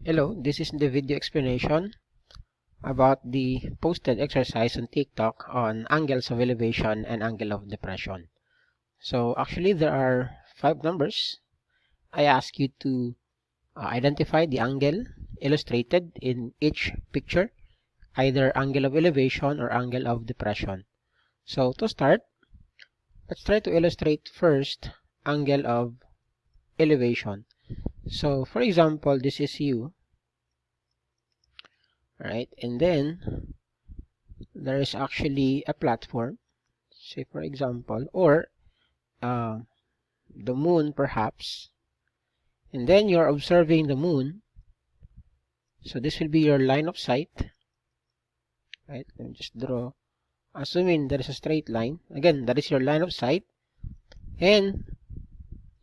Hello, this is the video explanation about the posted exercise on TikTok on angles of elevation and angle of depression. So actually there are 5 numbers. I ask you to identify the angle illustrated in each picture, either angle of elevation or angle of depression. So to start, let's try to illustrate first angle of elevation. So for example, this is you. Right, and then there is actually a platform, say for example, or the moon perhaps, and then you're observing the moon. So this will be your line of sight. Right, let me just draw, assuming there is a straight line. Again, that is your line of sight, and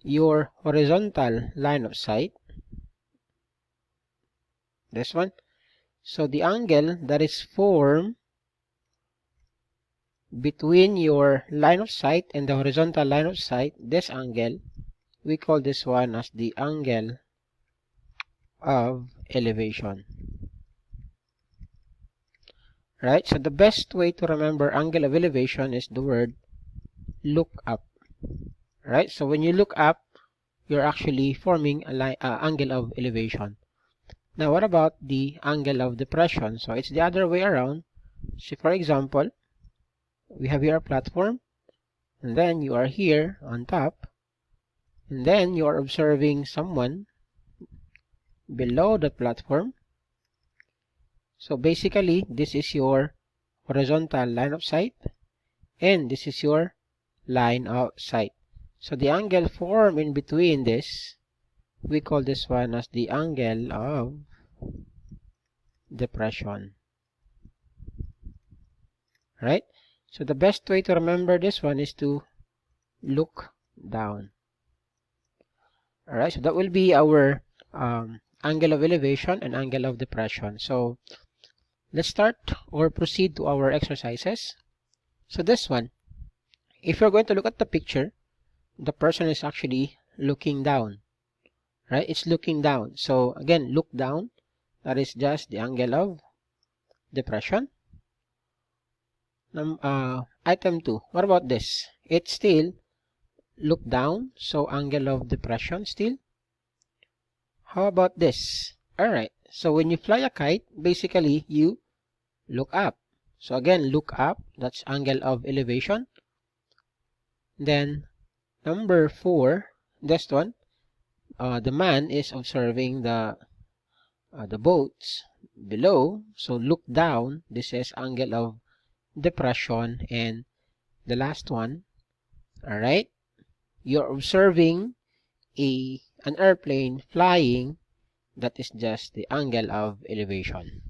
your horizontal line of sight, this one. So the angle that is formed between your line of sight and the horizontal line of sight, this angle, we call this one as the angle of elevation. Right, so the best way to remember angle of elevation is the word look up. Right, so when you look up, you're actually forming a angle of elevation. Now what about the angle of depression? So it's the other way around. So for example, we have here a platform, and then you are here on top, and then you are observing someone below the platform. So basically this is your horizontal line of sight, and this is your line of sight. So the angle formed in between this, we call this one as the angle of depression. Right, so the best way to remember this one is to look down. Alright, so that will be our angle of elevation and angle of depression. So let's start or proceed to our exercises. So this one, if you're going to look at the picture, the person is actually looking down. Right, it's looking down. So again, look down, that is just the angle of depression. Item 2, what about this? It's still look down, so angle of depression still. How about this? Alright, so when you fly a kite, basically you look up. So again, look up, that's angle of elevation. Then number 4, this one, the man is observing the boats below, so look down, this is angle of depression. And the last one, alright, you're observing an airplane flying, that is just the angle of elevation.